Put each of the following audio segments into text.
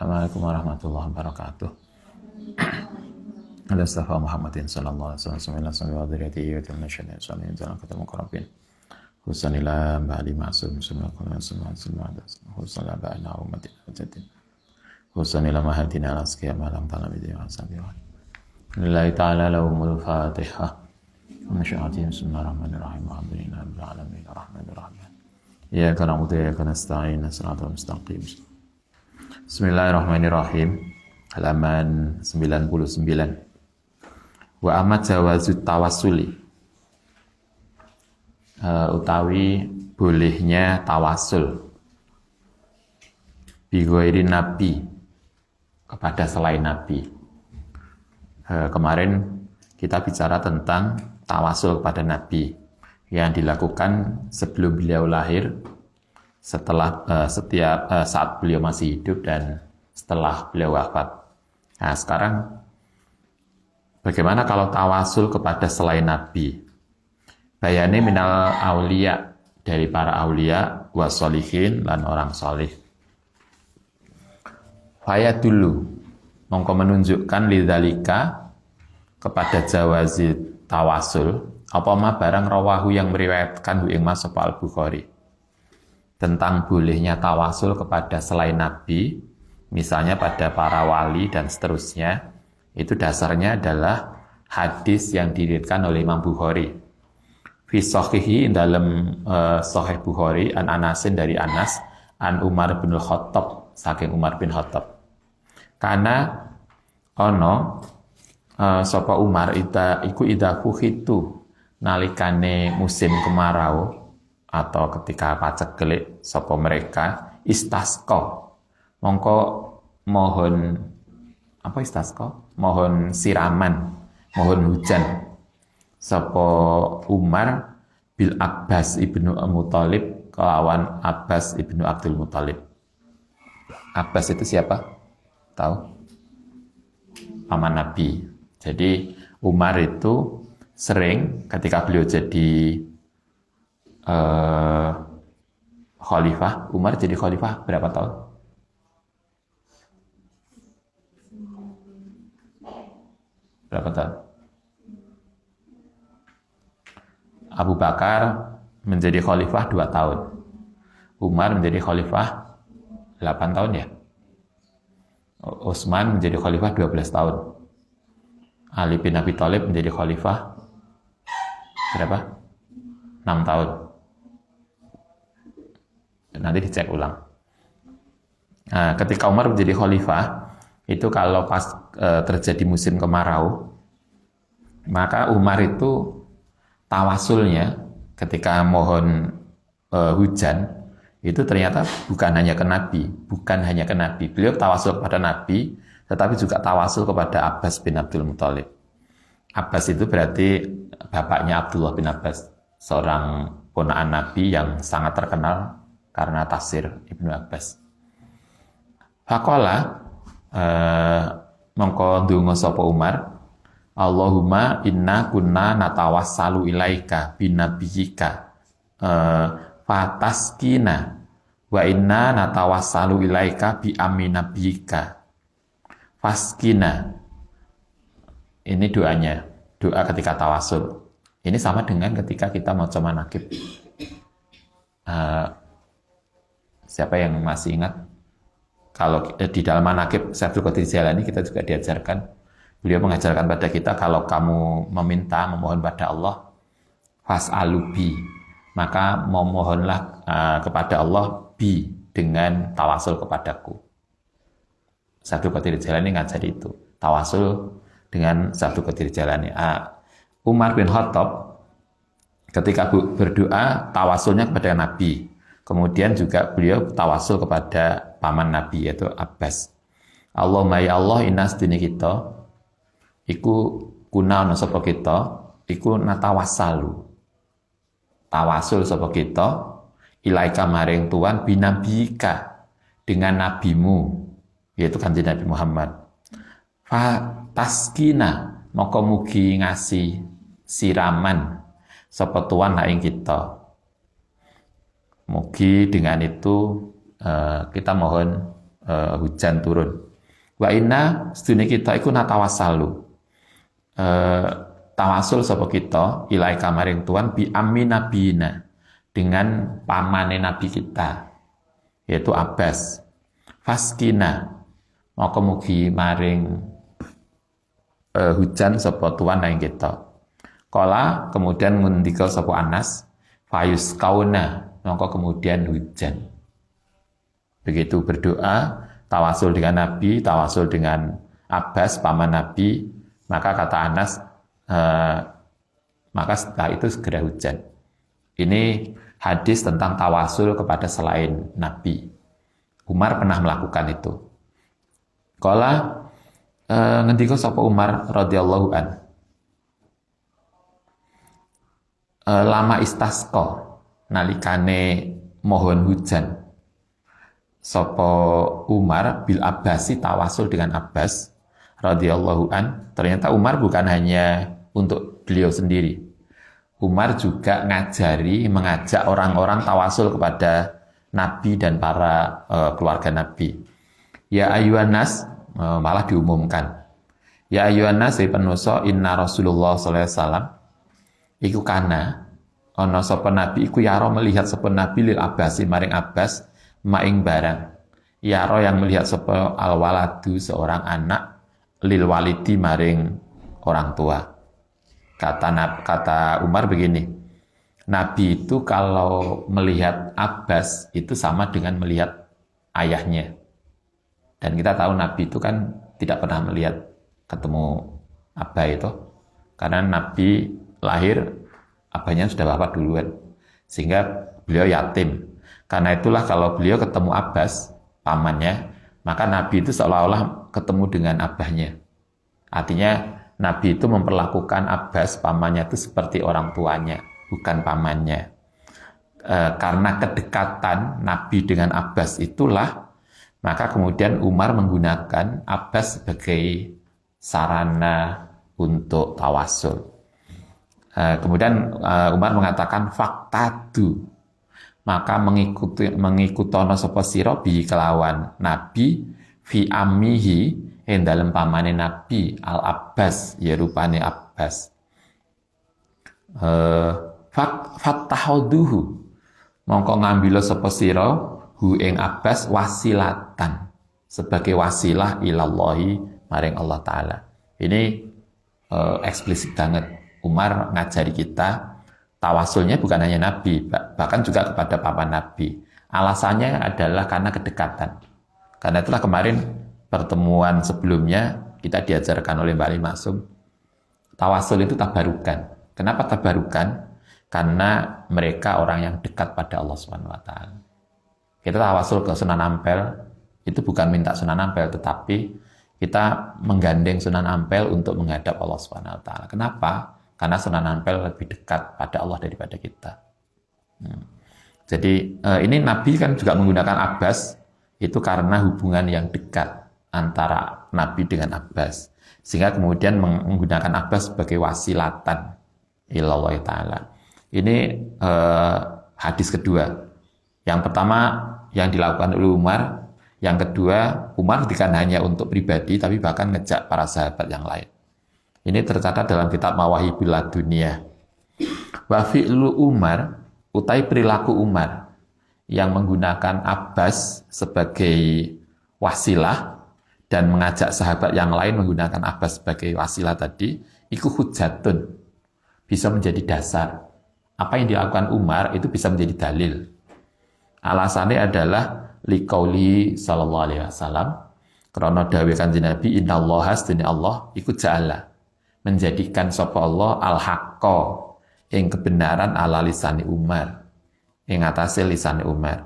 Assalamualaikum warahmatullahi wabarakatuh. Al-Mustafa Muhammadin sallallahu alaihi wasallam wa dzurriyyatihi wa tamasyadan sallallahu alaihi wasallam qarabin. Husanila ba'di ma'sum sallallahu alaihi wasallam husala ba'na ummatin jatin. Husanila mahadina al-asqiya malam talabi wa sabiwa. Lillahi ta'ala lahumul Fatihah. Masyaallah bismillahirrahmanirrahim. Alhamdulillahi rabbil alamin arrahmanir rahim. Iyyaka na'budu wa iyyaka nasta'in ihdinas mustaqim. Bismillahirrahmanirrahim. Halaman 99. Wa amat jawazut tawassuli. Utawi bolehnya tawasul bi ghairi nabi, kepada selain nabi. Kemarin kita bicara tentang tawasul kepada nabi yang dilakukan sebelum beliau lahir, setelah saat beliau masih hidup dan setelah beliau wafat. Nah, sekarang bagaimana kalau tawasul kepada selain nabi? Bayani minal aulia, dari para aulia wasolihin dan orang solih. Faya dulu mongko menunjukkan lidzalika, kepada jawazi tawasul apa ma barang rawahu yang meriwayatkan ing Mas Al-Bukhari tentang bolehnya tawasul kepada selain nabi, misalnya pada para wali dan seterusnya. Itu dasarnya adalah hadis yang diriwayatkan oleh Imam Bukhari fi sahihi, dalam sahih Bukhari, an Anasin, dari Anas, an Umar bin Khattab, saking Umar bin Khattab. Karena ono sapa Umar iku ida fuhitu, nalikane musim kemarau atau ketika paceklik sapa mereka, istasqa mongko mohon apa istasqa, mohon siraman, mohon hujan sapa Umar bil Abbas ibnu Muthalib, kelawan Abbas ibnu Abdul Muthalib. Abbas itu siapa? Tahu? Paman Nabi. Jadi Umar itu sering ketika beliau jadi khalifah, Umar jadi khalifah berapa tahun? Berapa tahun? Abu Bakar menjadi khalifah 2 tahun. Umar menjadi khalifah 8 tahun ya. Utsman menjadi khalifah 12 tahun. Ali bin Abi Thalib menjadi khalifah berapa? 6 tahun. Nanti dicek ulang. Nah, ketika Umar menjadi khalifah, itu kalau pas terjadi musim kemarau, maka Umar itu tawasulnya ketika mohon hujan, itu ternyata bukan hanya ke Nabi. Beliau tawasul kepada Nabi, tetapi juga tawasul kepada Abbas bin Abdul Muthalib. Abbas itu berarti bapaknya Abdullah bin Abbas, seorang ponakan Nabi yang sangat terkenal karena tafsir Ibnu Abbas. Faqala mongko ndonga sapa Umar, Allahumma inna kunna natawassalu ilaika binabiyyika fataskina wa inna natawassalu ilaika bi aminabiyyika faskina. Ini doanya, doa ketika tawasul. Ini sama dengan ketika kita mau coba manakib. Siapa yang masih ingat? Kalau di dalam manakib Syaikhul Qadir Jailani kita juga diajarkan, beliau mengajarkan pada kita, kalau kamu meminta, memohon pada Allah, fas'alubi, maka memohonlah kepada Allah bi, dengan tawasul kepadaku. Syaikhul Qadir Jailani ngajari itu, tawasul dengan Syaikhul Qadir Jailani. Umar bin Khattab ketika berdoa tawasulnya kepada Nabi. Kemudian juga beliau tawasul kepada paman Nabi, yaitu Abbas. Allahumma ya Allah, inna sedini kita iku kuna sapa kita iku natawassalu, tawasul sapa kita ilaika maring Tuhan binabika, dengan nabimu, yaitu kanjeng Nabi Muhammad. Fa taskina, maka mugi ngasih siraman sapa Tuhan ing kita. Mugi dengan itu kita mohon hujan turun. Wa inna sedune kita iku natawassalu. Tawasul sapa kita ilaika maring Tuhan bi ammi nabiyina, dengan pamane nabi kita yaitu Abbas. Faskina maka mugi maring hujan sapa Tuhan nang kita. Kala kemudian ngendika sapa Anas, fayus kauna maka kemudian hujan. Begitu berdoa, tawasul dengan Nabi, tawasul dengan Abbas, paman Nabi, maka kata Anas, maka setelah itu segera hujan. Ini hadis tentang tawasul kepada selain Nabi. Umar pernah melakukan itu. Kala ngendika sapa Umar radhiyallahu an, lama istasqa nalikane mohon hujan sapa Umar bil Abbasi, tawasul dengan Abbas radhiyallahu an. Ternyata Umar bukan hanya untuk beliau sendiri. Umar juga mengajak orang-orang tawasul kepada Nabi dan para keluarga Nabi. Ya ayyuhan nas, malah diumumkan. Ya ayyuhan nas, penusa inna Rasulullah sallallahu alaihi wasallam iku kana ana sapa nabi iku yaro melihat sapa nabi lil Abbasi maring Abbas maing barang. Yaro yang melihat sapa alwaladu seorang anak lil walidi maring orang tua. Kata Umar begini, Nabi itu kalau melihat Abbas itu sama dengan melihat ayahnya. Dan kita tahu Nabi itu kan tidak pernah melihat ketemu Abah itu, karena Nabi lahir abahnya sudah wafat duluan, sehingga beliau yatim. Karena itulah kalau beliau ketemu Abbas, pamannya, maka Nabi itu seolah-olah ketemu dengan abahnya. Artinya Nabi itu memperlakukan Abbas, pamannya itu seperti orang tuanya, bukan pamannya. Karena kedekatan Nabi dengan Abbas itulah, maka kemudian Umar menggunakan Abbas sebagai sarana untuk tawasul. Kemudian Umar mengatakan faktadu, maka mengikutono sapa sira bi kelawan Nabi fi ammihi ing dalem pamane Nabi al Abbas, ya rupane Abbas. Fattahuduhu, mongko ngambil sapa sira hu ing Abbas wasilatan, sebagai wasilah ilallahi maring Allah taala. Ini eksplisit banget. Umar ngajari kita tawasulnya bukan hanya Nabi, bahkan juga kepada paman Nabi. Alasannya adalah karena kedekatan. Karena itulah kemarin pertemuan sebelumnya kita diajarkan oleh Mbak Ali Maksum, tawasul itu tabarukan. Kenapa tabarukan? Karena mereka orang yang dekat pada Allah Subhanahu wa taala. Kita tawasul ke Sunan Ampel itu bukan minta Sunan Ampel, tetapi kita menggandeng Sunan Ampel untuk menghadap Allah Subhanahu wa taala. Kenapa? Karena Sunan Ampel lebih dekat pada Allah daripada kita. Jadi ini Nabi kan juga menggunakan Abbas itu karena hubungan yang dekat antara Nabi dengan Abbas, sehingga kemudian menggunakan Abbas sebagai wasilatan ilallah ta'ala. Ini hadis kedua. Yang pertama yang dilakukan oleh Umar, yang kedua Umar bukan hanya untuk pribadi tapi bahkan ngejak para sahabat yang lain. Ini tercatat dalam kitab Mawahibul Laduniyah. Wa fi'lu Umar, utai perilaku Umar yang menggunakan Abbas sebagai wasilah dan mengajak sahabat yang lain menggunakan Abbas sebagai wasilah tadi, iku hujatun, bisa menjadi dasar. Apa yang dilakukan Umar itu bisa menjadi dalil. Alasannya adalah liqauli sallallahu alaihi wasallam, karena dawuh Kanjeng Nabi, innallaha astani Allah iku ja'ala, menjadikan sapa Allah al-haqqa ing kebenaran ala lisani Umar, ing atase lisani Umar.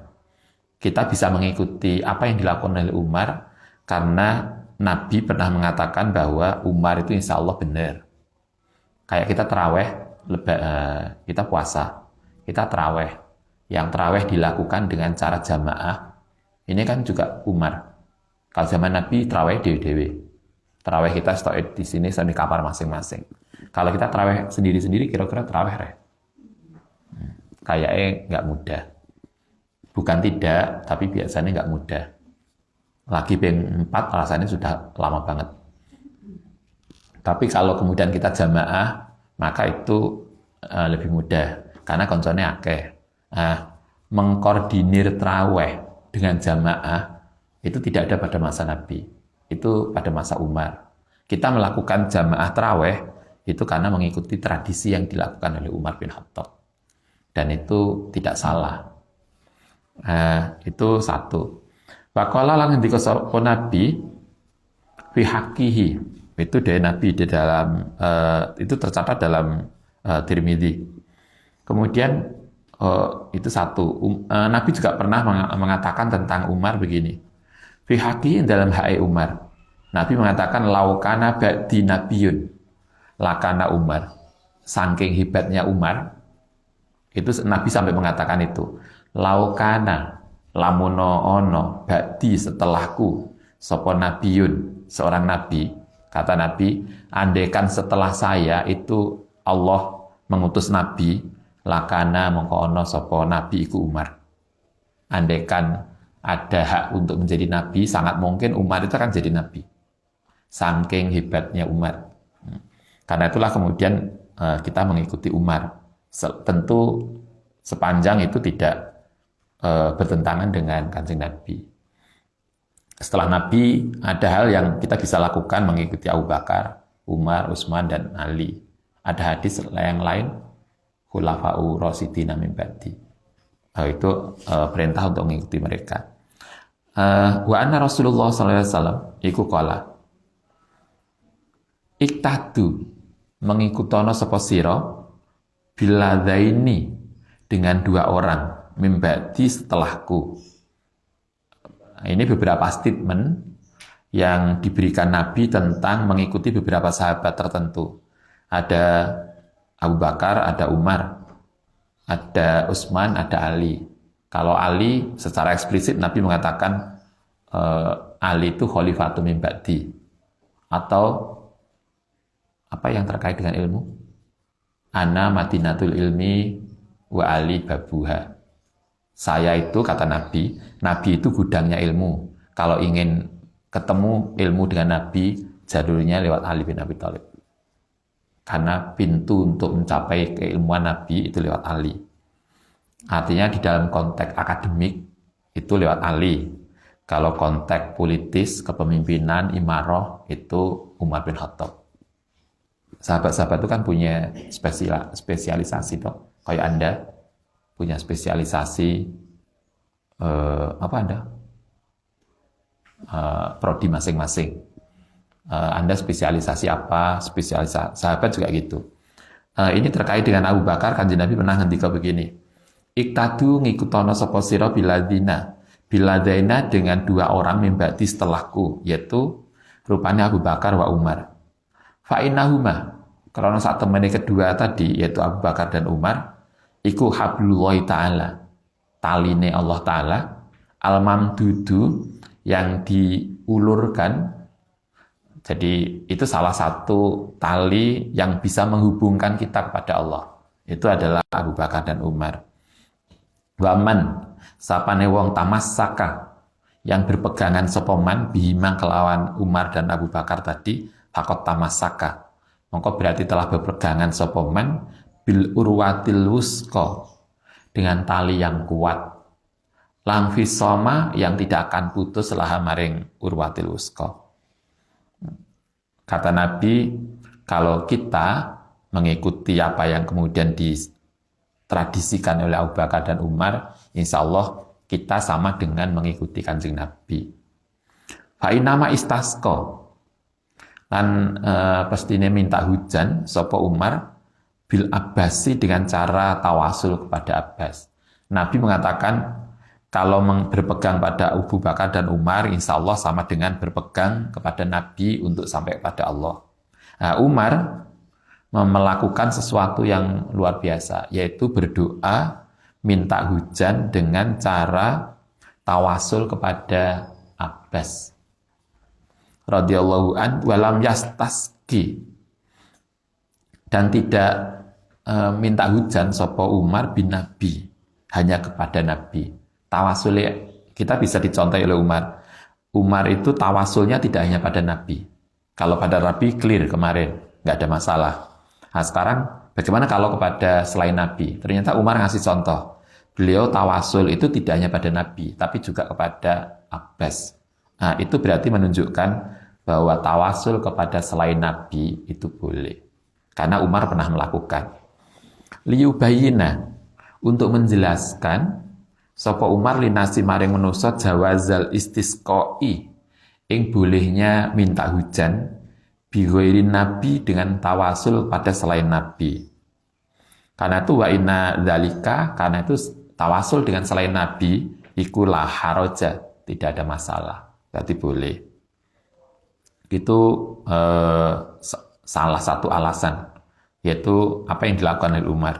Kita bisa mengikuti apa yang dilakukan oleh Umar karena Nabi pernah mengatakan bahwa Umar itu insya Allah benar. Kayak kita terawih, kita puasa, kita terawih. Yang terawih dilakukan dengan cara jamaah, ini kan juga Umar. Kalau zaman Nabi terawih dewe-dewe. Terawih kita stop di sini di kamar masing-masing. Kalau kita terawih sendiri-sendiri, kira-kira terawih kayaknya nggak mudah. Bukan tidak, tapi biasanya nggak mudah. lagi ping 4 rasanya sudah lama banget. Tapi kalau kemudian kita jamaah, maka itu lebih mudah karena koncone akeh. Mengkoordinir traweh dengan jamaah itu tidak ada pada masa Nabi, itu pada masa Umar. Kita melakukan jamaah traweh itu karena mengikuti tradisi yang dilakukan oleh Umar bin Khattab, dan itu tidak salah. Itu satu. Waqala lan ngendika sapa Nabi fi haqqihi, itu dari Nabi di dalam itu tercatat dalam Tirmidzi. Kemudian itu satu. Nabi juga pernah mengatakan tentang Umar begini. Fi haqqihi, dalam hak Umar. Nabi mengatakan laukana ba'di nabiyun lakana Umar. Saking hebatnya Umar, itu Nabi sampai mengatakan itu. Laukana lamuno ono ba'di setelahku sapa nabiyun, seorang nabi. Kata Nabi, andaikan setelah saya itu Allah mengutus nabi, lakana mongko ono sapa nabi iku Umar. Andaikan ada hak untuk menjadi nabi, sangat mungkin Umar itu akan jadi nabi. Saking hebatnya Umar. Karena itulah kemudian kita mengikuti Umar. Tentu sepanjang itu tidak bertentangan dengan Kanjeng Nabi. Setelah Nabi, ada hal yang kita bisa lakukan mengikuti Abu Bakar, Umar, Utsman, dan Ali. Ada hadis yang lain, khulafa'u rasyidina min ba'di. Itu perintah untuk mengikuti mereka. Wa anna Rasulullah sallallahu alaihi wasallam iku qala, iktadu mengikutono sapa sira biladzaini, dengan dua orang, mimba'di setelahku. Ini beberapa statement yang diberikan Nabi tentang mengikuti beberapa sahabat tertentu. Ada Abu Bakar, ada Umar, ada Utsman, ada Ali. Kalau Ali secara eksplisit Nabi mengatakan Ali itu khalifatu min ba'di. Atau apa yang terkait dengan ilmu? Ana madinatul ilmi wa Ali babuha. Saya itu, kata Nabi, Nabi itu gudangnya ilmu. Kalau ingin ketemu ilmu dengan Nabi, jalurnya lewat Ali bin Abi Thalib. Karena pintu untuk mencapai keilmuan Nabi itu lewat Ali. Artinya di dalam konteks akademik itu lewat Ali. Kalau konteks politis, kepemimpinan, imarah itu Umar bin Khattab. Sahabat-sahabat itu kan punya spesialisasi toh. Kayak Anda punya spesialisasi apa Anda? Prodi masing-masing. Anda spesialisasi apa? Spesialisasi sahabat juga gitu. Ini terkait dengan Abu Bakar. Kanjeng Nabi pernah ngendika begini. Iktadu ngikutono sapa sira biladzina dengan dua orang mimbati setelahku, yaitu rupanya Abu Bakar wa Umar. Fa innahuma, karena saat temani kedua tadi yaitu Abu Bakar dan Umar, iku hablullahi ta'ala, taline Allah Ta'ala, al-mamdudu, yang diulurkan. Jadi itu salah satu tali yang bisa menghubungkan kita kepada Allah. Itu adalah Abu Bakar dan Umar. Waman, sapane wong tamassaka, yang berpegangan sopoman bihima kelawan Umar dan Abu Bakar tadi, fakot tamassaka, mongko berarti telah berpegangan sopoman bil urwatil wusqa, dengan tali yang kuat, lang fisoma, yang tidak akan putus laha maring urwatil wusqa. Kata Nabi, kalau kita mengikuti apa yang kemudian ditradisikan oleh Abu Bakar dan Umar, insya Allah kita sama dengan mengikuti Kanjeng Nabi. Fa'inama istasqa, lan pastinya minta hujan sapa Umar bil Abbasi, dengan cara tawasul kepada Abbas. Nabi mengatakan kalau berpegang pada Abu Bakar dan Umar, insya Allah sama dengan berpegang kepada Nabi untuk sampai kepada Allah. Umar melakukan sesuatu yang luar biasa, yaitu berdoa minta hujan dengan cara tawasul kepada Abbas radhiyallahu an, walam yastasqi, dan tidak minta hujan sapa Umar bin Nabi, hanya kepada Nabi. Tawasul kita bisa dicontoh oleh Umar. Umar itu tawasulnya tidak hanya pada Nabi. Kalau pada Nabi clear kemarin, nggak ada masalah. Nah sekarang bagaimana kalau kepada selain Nabi? Ternyata Umar ngasih contoh. Beliau tawasul itu tidak hanya pada Nabi, tapi juga kepada Abbas. Nah itu berarti menunjukkan bahwa tawasul kepada selain Nabi itu boleh. Karena Umar pernah melakukan. Liyubayina, untuk menjelaskan sapa Umar linasi maring manusa jawazal istisqai ing bolehnya minta hujan bi ghairin nabi dengan tawasul pada selain nabi. Karena itu wa inna dzalika, karena itu tawasul dengan selain nabi iku la haraja, tidak ada masalah. Berarti boleh. Itu salah satu alasan, yaitu apa yang dilakukan oleh Umar.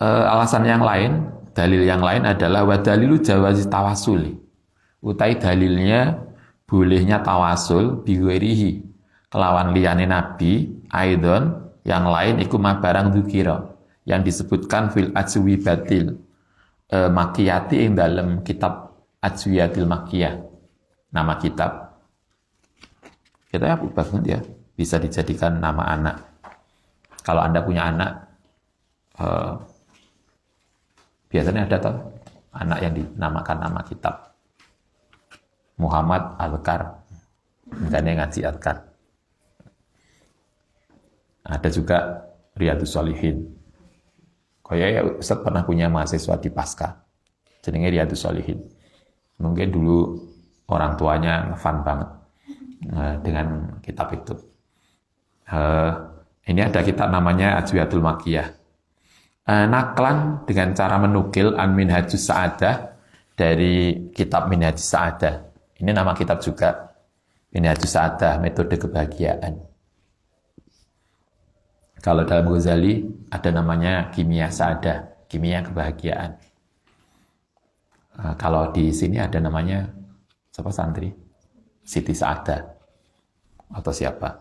Alasan yang lain, dalil yang lain adalah wa dalilu jawazi tawasuli. Utai dalilnya bolehnya tawasul bi ghairihi kelawan liyane nabi aidon yang lain iku barang dzikira yang disebutkan fil ajwibatil makiyati ing dalam kitab Ajwiyatil Makiyah. Nama kitab kita ya bagus ya, bisa dijadikan nama anak. Kalau Anda punya anak biasanya ada toh anak yang dinamakan nama kitab. Muhammad Al-Kar, misalnya ngaji Al-Kar. Ada juga Riyadus Shalihin. Kayaknya Ustaz pernah punya mahasiswa di Pasca, jenenge Riyadus Shalihin. Mungkin dulu orang tuanya ngefan banget dengan kitab itu. Ini ada kitab namanya Ajwiyatul Makiyah. Naklan dengan cara menukil an Minhajus Sa'adah dari kitab Minhajus Sa'adah. Ini nama kitab juga, Minhajus Sa'adah, metode kebahagiaan. Kalau dalam Ghazali ada namanya Kimia Sa'adah, kimia kebahagiaan. Kalau di sini ada namanya siapa santri? Siti Sa'adah atau siapa?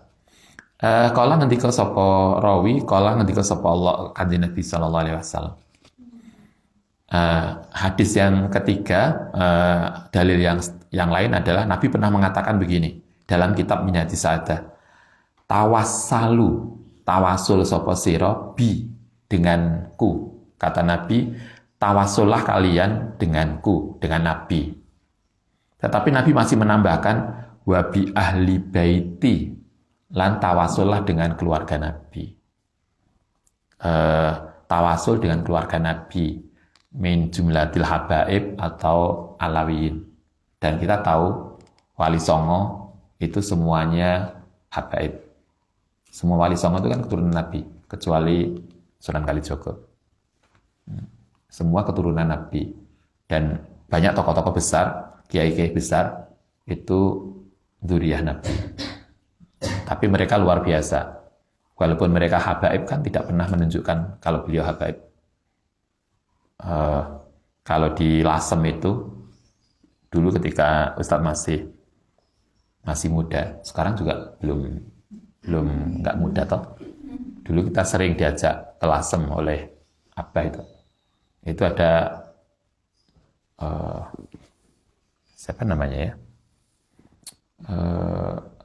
Kala ngendika sapa rawi, kala ngendika sapa Allah Kanjeng Nabi sallallahu alaihi wasallam. Hadis yang ketiga, dalil yang lain adalah Nabi pernah mengatakan begini dalam kitab Minhajus Sa'adah. Tawassalu, tawasul sapa sira bi denganku. Kata Nabi, tawasullah kalian denganku, dengan Nabi. Tetapi Nabi masih menambahkan wa bi ahli baiti, lan tawasullah dengan keluarga Nabi. Tawasul dengan keluarga Nabi min jumlatil habaib atau alawiyin. Dan kita tahu Wali Songo itu semuanya habaib. Semua Wali Songo itu kan keturunan Nabi, kecuali Sunan Kalijogo. Semua keturunan Nabi. Dan banyak tokoh-tokoh besar, kiai-kiai besar itu dzurriyyah Nabi. Tapi mereka luar biasa. Walaupun mereka habaib kan tidak pernah menunjukkan kalau beliau habaib. Kalau di Lasem itu, dulu ketika Ustadz masih muda, sekarang juga belum nggak muda toh. Dulu kita sering diajak ke Lasem oleh Abah itu. Itu ada siapa namanya ya?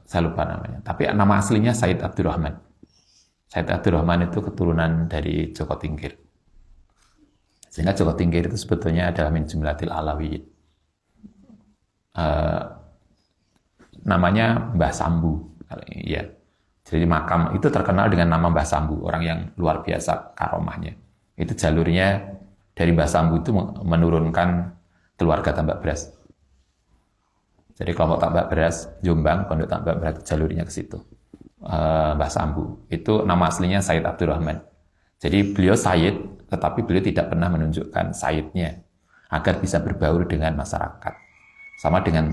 Saya lupa namanya. Tapi nama aslinya Said Abdurrahman. Said Abdurrahman itu keturunan dari Joko Tingkir. Sehingga Joko Tingkir itu sebetulnya adalah min jumlatil alawiyin. Namanya Mbah Sambu. Ya. Jadi makam itu terkenal dengan nama Mbah Sambu, orang yang luar biasa karomahnya. Itu jalurnya dari Mbah Sambu itu menurunkan keluarga tambak beras. Jadi kelompok tambak beras Jombang, pondok tambak beras jalurnya ke situ. Mbah Sambu. Itu nama aslinya Said Abdurrahman. Jadi beliau Said, tetapi beliau tidak pernah menunjukkan Saidnya agar bisa berbaur dengan masyarakat. Sama dengan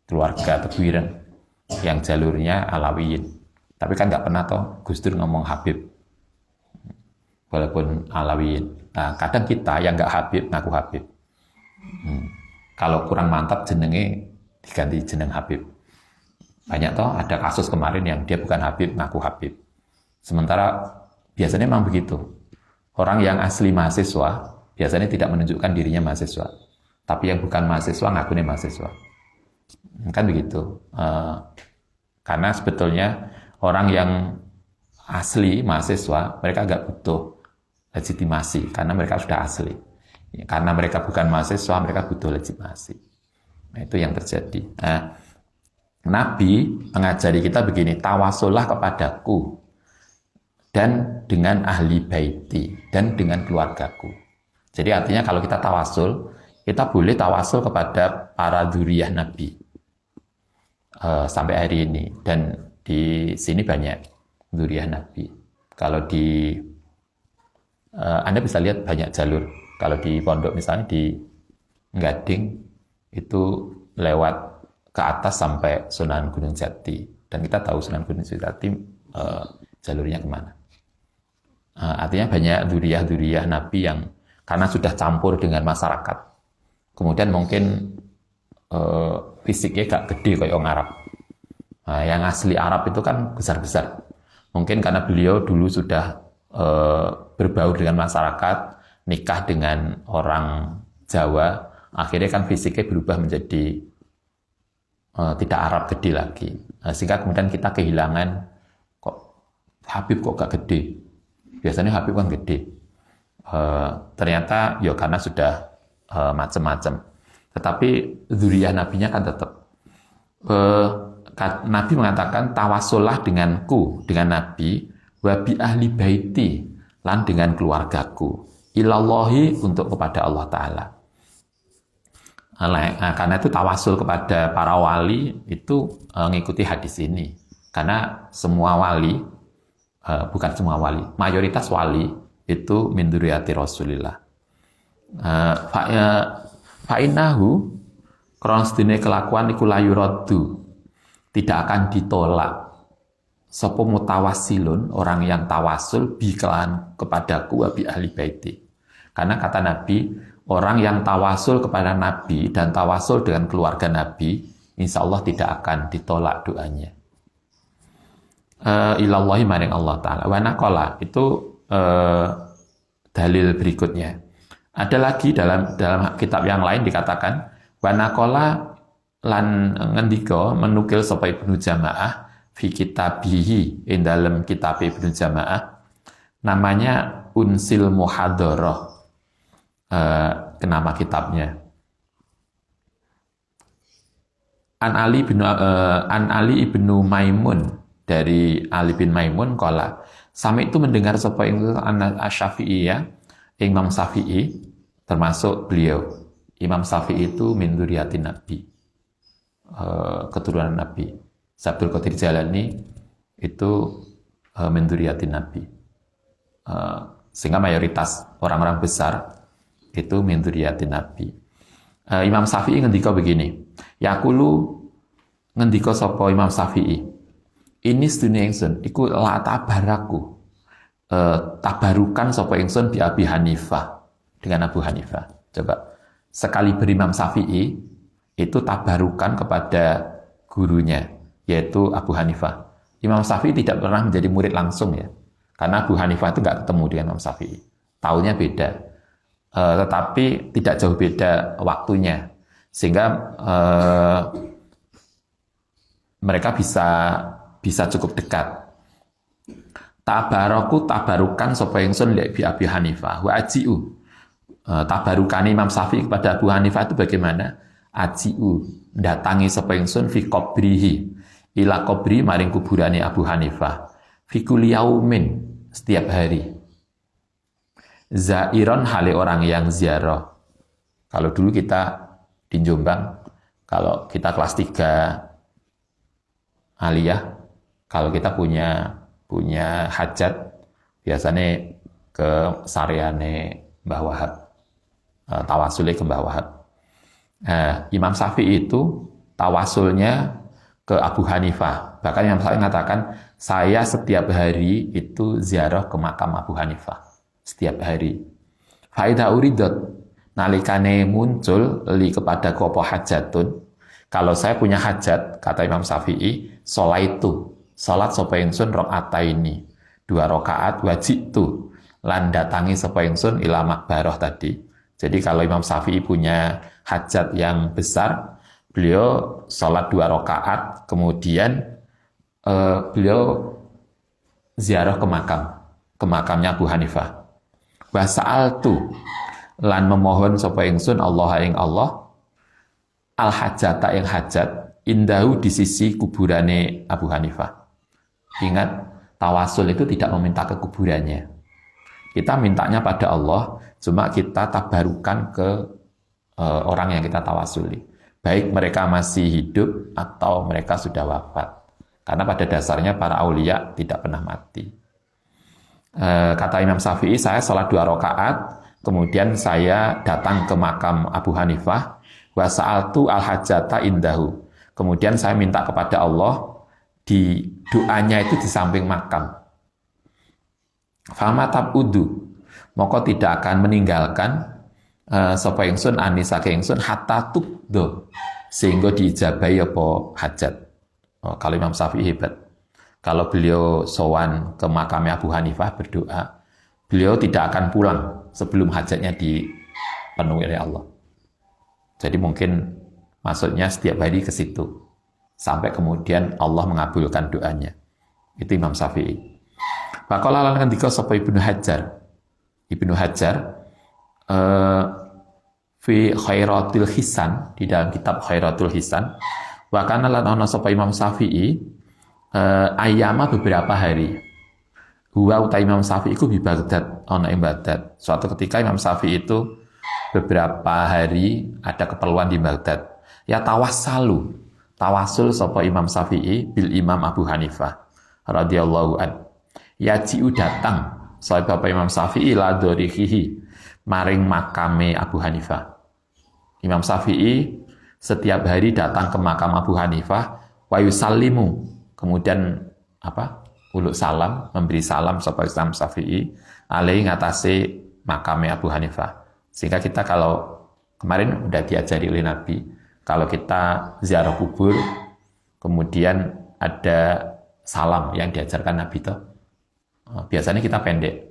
keluarga Tebuireng yang jalurnya Alawiyin. Tapi kan nggak pernah toh Gus Dur ngomong Habib. Walaupun Alawiyin. Nah, kadang kita yang nggak Habib ngaku Habib. Kalau kurang mantap jenenge diganti jeneng Habib. Banyak toh ada kasus kemarin yang dia bukan Habib ngaku Habib. Sementara biasanya memang begitu. Orang yang asli mahasiswa biasanya tidak menunjukkan dirinya mahasiswa. Tapi yang bukan mahasiswa ngakunya mahasiswa. Kan begitu. Karena sebetulnya orang yang asli mahasiswa, mereka nggak butuh legitimasi karena mereka sudah asli. Karena mereka bukan mahasiswa, mereka butuh legitimasi. Nah, itu yang terjadi. Nah, Nabi mengajari kita begini, tawasullah kepadaku dan dengan ahli baiti dan dengan keluargaku. Jadi artinya kalau kita tawasul, kita boleh tawasul kepada para dzurriyyah Nabi sampai hari ini. Dan di sini banyak dzurriyyah Nabi. Kalau di Anda bisa lihat banyak jalur. Kalau di pondok misalnya di Gading itu lewat ke atas sampai Sunan Gunung Jati. Dan kita tahu Sunan Gunung Jati jalurnya kemana. Artinya banyak dzurriyyah Nabi yang karena sudah campur dengan masyarakat. Kemudian mungkin fisiknya gak gede kayak orang Arab. Nah, yang asli Arab itu kan besar-besar. Mungkin karena beliau dulu sudah berbaur dengan masyarakat, nikah dengan orang Jawa, akhirnya kan fisiknya berubah menjadi tidak Arab gede lagi. Sehingga kemudian kita kehilangan, kok Habib kok gak gede. Biasanya Habib kan gede. Ternyata ya karena sudah macam-macam. Tetapi dzurriyyah nabinya kan tetap. Nabi mengatakan tawasullah denganku, dengan Nabi, wa bi ahli baiti, lan dengan keluargaku, ilallahi, untuk kepada Allah Ta'ala. Karena itu tawasul kepada para wali itu mengikuti hadis ini. Karena semua wali, bukan semua wali, mayoritas wali itu min dzurriyyati Rasulillah. Fa'innahu kronos dene kelakuan iku la yuraddu, tidak akan ditolak sapa mutawassilun, orang yang tawasul bi kelan kepadaku wa bi ahli baiti. Karena kata Nabi, orang yang tawasul kepada Nabi dan tawasul dengan keluarga Nabi, insya Allah tidak akan ditolak doanya. Ilallahi maring Allah Ta'ala. Wa naqala, itu dalil berikutnya. Ada lagi dalam kitab yang lain dikatakan, wa naqala lan ngendika menukil sapa Ibnu Jamaah fi kitabihi, ing dalam kitab Ibnu Jamaah, namanya Unsil Muhadharah, nama kitabnya. An Ali ibnu Maimun, dari Ali bin Maimun qala, sami itu mendengar sapa ing Asy-Syafi'i, ya, Imam Syafi'i, termasuk beliau. Imam Syafi'i itu min dzurriyyatin Nabi, keturunan Nabi. Abdul Qadir Jalani itu min dzurriyyatin Nabi. Sehingga mayoritas orang-orang besar itu min dzurriyyatin Nabi. Imam Syafi'i ngendika begini, yaqulu, ngendika sapa Imam Syafi'i, ini sedune ingsun iku la tabaraku, tabarukan sapa ingsun bi Abi Hanifah, dengan Abu Hanifah. Coba, sekali berimam Syafi'i itu tabarukan kepada gurunya, yaitu Abu Hanifah. Imam Syafi'i tidak pernah menjadi murid langsung, ya, karena Abu Hanifah itu nggak ketemu dengan Imam Syafi'i, tahunnya beda, tetapi tidak jauh beda waktunya, sehingga mereka bisa cukup dekat. Tabaraku, tabarukan sapa ingsun bi Abi Hanifah wa ajiu. Tabarukan Imam Syafi'i kepada Abu Hanifah itu bagaimana? Ajiu, datangi sapa ingsun fi qabrihi, ila qabri, maring kuburane Abu Hanifah, fi kulli yaumin, setiap hari. Zairon, hale orang yang ziarah. Kalau dulu kita di Jombang, kalau kita kelas 3 aliyah, kalau kita punya hajat, biasanya ke saryane Mbah Wahab, tawasulnya ke Mbah Wahab. Imam Syafi'i itu tawasulnya ke Abu Hanifah. Bahkan Imam Syafi'i mengatakan, saya setiap hari itu ziarah ke makam Abu Hanifah, setiap hari. Faida uridot, nalikane muncul li kepada kopo hajatun, kalau saya punya hajat, kata Imam Syafi'i, salat sapa ingsun rakaataini, 2 rakaat, wajitu, lan datangi sapa ingsun ila makbarah tadi. Jadi kalau Imam Syafi'i punya hajat yang besar, Beliau sholat 2 rakaat, kemudian beliau ziarah ke makamnya Abu Hanifah. Wa sa'altu lan memohon sapa ingsun Allah ing Allah al hajata ing hajat indahu di sisi kuburane Abu Hanifah. Ingat, tawasul itu tidak meminta ke kuburannya. Kita mintanya pada Allah, cuma kita tabarukan ke orang yang kita tawasuli. Baik mereka masih hidup atau mereka sudah wafat. Karena pada dasarnya para aulia tidak pernah mati. Kata Imam Syafi'i, saya sholat 2 rakaat, kemudian saya datang ke makam Abu Hanifah, wa sa'altu al-hajata indahu. Kemudian saya minta kepada Allah, di doanya itu di samping makam. Fama tab'udu, maka tidak akan meninggalkan sapa ingsun anisa ke ingsun hatta tukdo, sehingga diijabahi apa hajat. Kalau Imam Syafi'i hebat. Kalau beliau sowan ke makamnya Abu Hanifah berdoa, beliau tidak akan pulang sebelum hajatnya dipenuhi oleh Allah. Jadi mungkin maksudnya setiap hari ke situ sampai kemudian Allah mengabulkan doanya. Itu Imam Syafi'i. Faqala lan ngendika sapa Ibnu Hajar. Ibnu Hajar fi Khairatul Hisan, di dalam kitab Khairatul Hisan, wa kana lan ana sapa Imam Syafi'i ayama beberapa hari. Huwa uta Imam Syafi'i iku bi Baghdad, ana ing Baghdad. Suatu ketika Imam Syafi'i itu beberapa hari ada keperluan di Baghdad. Ya tawasul sapa Imam Syafi'i bil Imam Abu Hanifah radhiyallahu an. Ya ciu datang sapa Imam Syafi'i la dorihi maring makame Abu Hanifah. Imam Syafi'i setiap hari datang ke makam Abu Hanifah wa yusallimu, kemudian uluk salam, memberi salam sapa Imam Syafi'i alaihi ngatasé makame Abu Hanifah. Sehingga kita kalau kemarin udah diajari oleh Nabi, kalau kita ziarah kubur, kemudian ada salam yang diajarkan Nabi itu, biasanya kita pendek.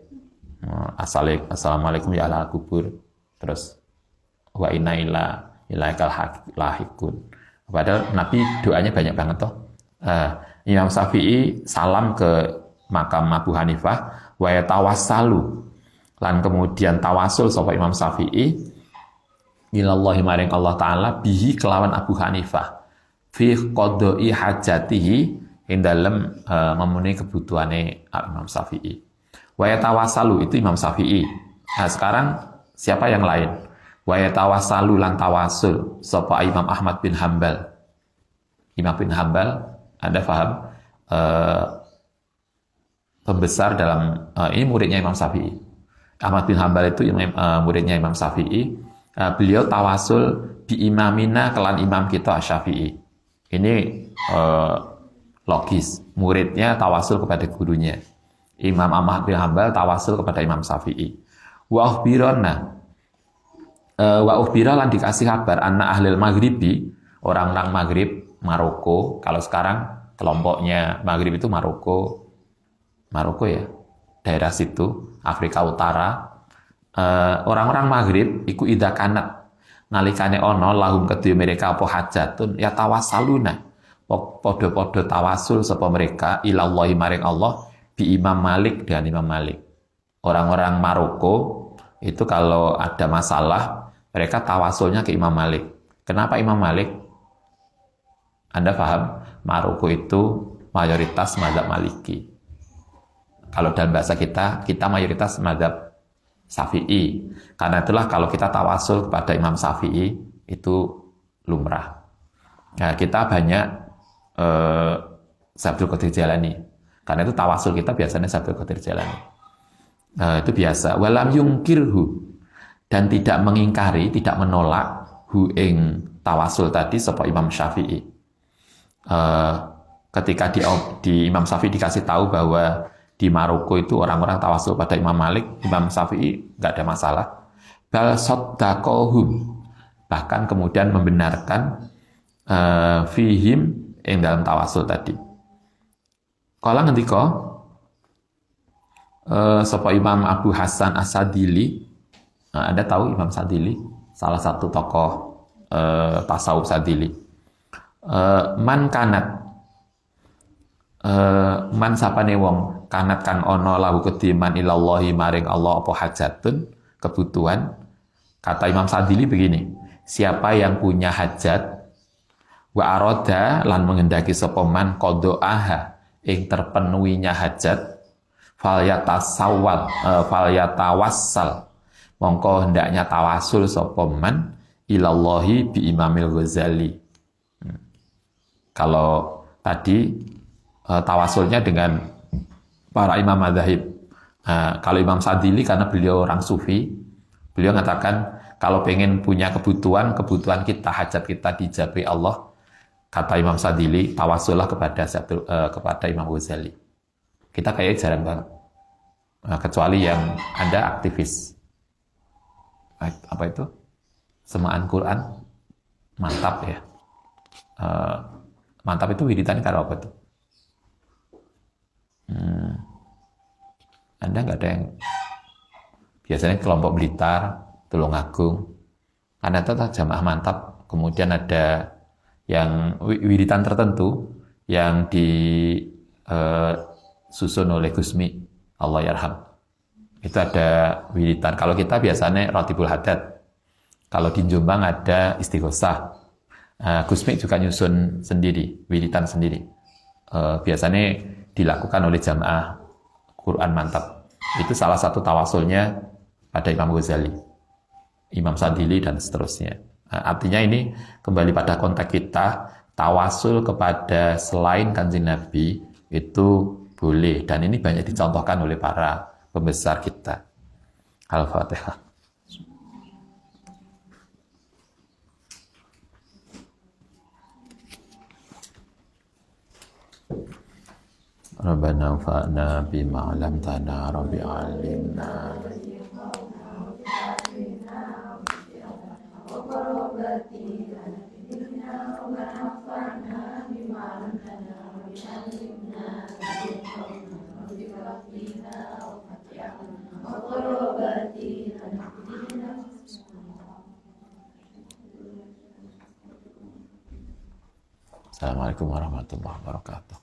Assalamualaikum ya ala kubur, terus wa inna ilaikal lahikun. Padahal Nabi doanya banyak banget toh. Imam Syafi'i salam ke makam Abu Hanifah, wa yatawassalu, lan kemudian tawasul sapa Imam Syafi'i ilallahi maring Allah Ta'ala bihi kelawan Abu Hanifah fi qadai hajatihi ing dalem memenuhi kebutuhane Imam Syafi'i. Wa yatawassalu itu Imam Syafi'i. Nah, sekarang siapa yang lain? Wa yatawassalu lan tawasul sapa Imam Ahmad bin Hambal. Imam bin Hambal, Anda paham? Pembesar dalam ini muridnya Imam Syafi'i. Ahmad bin Hambal itu muridnya Imam Syafi'i. Beliau tawasul bi imamina kelan imam kita Syafi'i. Ini logis. Muridnya tawasul kepada gurunya. Imam Ahmad bin Hambal tawasul kepada Imam Syafi'i. Wa ukhbira lan dikasih kabar anna ahlil maghribi, orang-orang Maghrib, Maroko. Kalau sekarang kelompoknya Maghrib itu Maroko ya, daerah situ, Afrika Utara. Orang-orang Maghrib iku idza kanat nalikane ana lahum kedue mereka apa hajatun ya tawassaluna, padha-padha tawasul sapa mereka ilallahi maring Allah bi Imam Malik dan Imam Malik. Orang-orang Maroko itu kalau ada masalah mereka tawasulnya ke Imam Malik. Kenapa Imam Malik? Anda paham? Maroko itu mayoritas mazhab Maliki. Kalau dalam bahasa kita mayoritas mazhab Syafi'i. Karena itulah kalau kita tawasul kepada Imam Syafi'i itu lumrah. Nah, kita banyak Sabdul Qadir Jailani. Karena itu tawasul kita biasanya Sabdul Qadir Jailani. Itu biasa. Walam yungkirhu, dan tidak mengingkari, tidak menolak hu ing tawasul tadi sapa Imam Syafi'i. Ketika di Imam Syafi'i dikasih tahu bahwa di Maroko itu orang-orang tawasul pada Imam Malik, Imam Syafi'i nggak ada masalah. Bal saddaqahum, bahkan kemudian membenarkan fihim yang dalam tawasul tadi. Kala ngendika sapa Imam Abu Hasan As-Sadili. Anda tahu Imam Sadili, salah satu tokoh tasawuf Sadili. Man kanat man sapane wong kanat kang ana lahu kediman ilallahi maring Allah apa hajatun kebutuhan. Kata Imam Sadili begini, siapa yang punya hajat wa aroda lan mengendaki sapa man qadaaha ing terpenuhinya hajat falyatawassal mongko hendaknya tawasul sapa man ilallahi bi Imamil Ghazali. Kalau tadi tawasulnya dengan para imam madzhab. Kalau Imam Sadili karena beliau orang sufi, beliau mengatakan kalau pengen punya kebutuhan kita, hajat kita dijabai Allah, kata Imam Sadili, tawasullah kepada Imam Ghazali. Kita kayaknya jarang banget. Kecuali yang Anda aktivis. Apa itu? Semaan Quran. Mantap ya. Mantap itu wiridan karo apa tuh? Anda nggak ada yang biasanya kelompok Blitar, Tulungagung, karena itu jamaah mantap. Kemudian ada yang wiridan tertentu yang disusun oleh Gusmi, Allah yarham. Itu ada wiridan. Kalau kita biasanya Rotibul Hadad. Kalau di Jombang ada Istighosah. Gusmi juga nyusun sendiri, wiridan sendiri. Biasanya dilakukan oleh jamaah Quran mantap. Itu salah satu tawasulnya pada Imam Ghazali, Imam Sadili, dan seterusnya. Artinya ini kembali pada konteks kita, tawasul kepada selain Kanjeng Nabi itu boleh, dan ini banyak dicontohkan oleh para pembesar kita. Al-Fatihah. Rabbana fa'na bima 'allamtana rabbi 'allimna Assalamualaikum warahmatullahi wabarakatuh.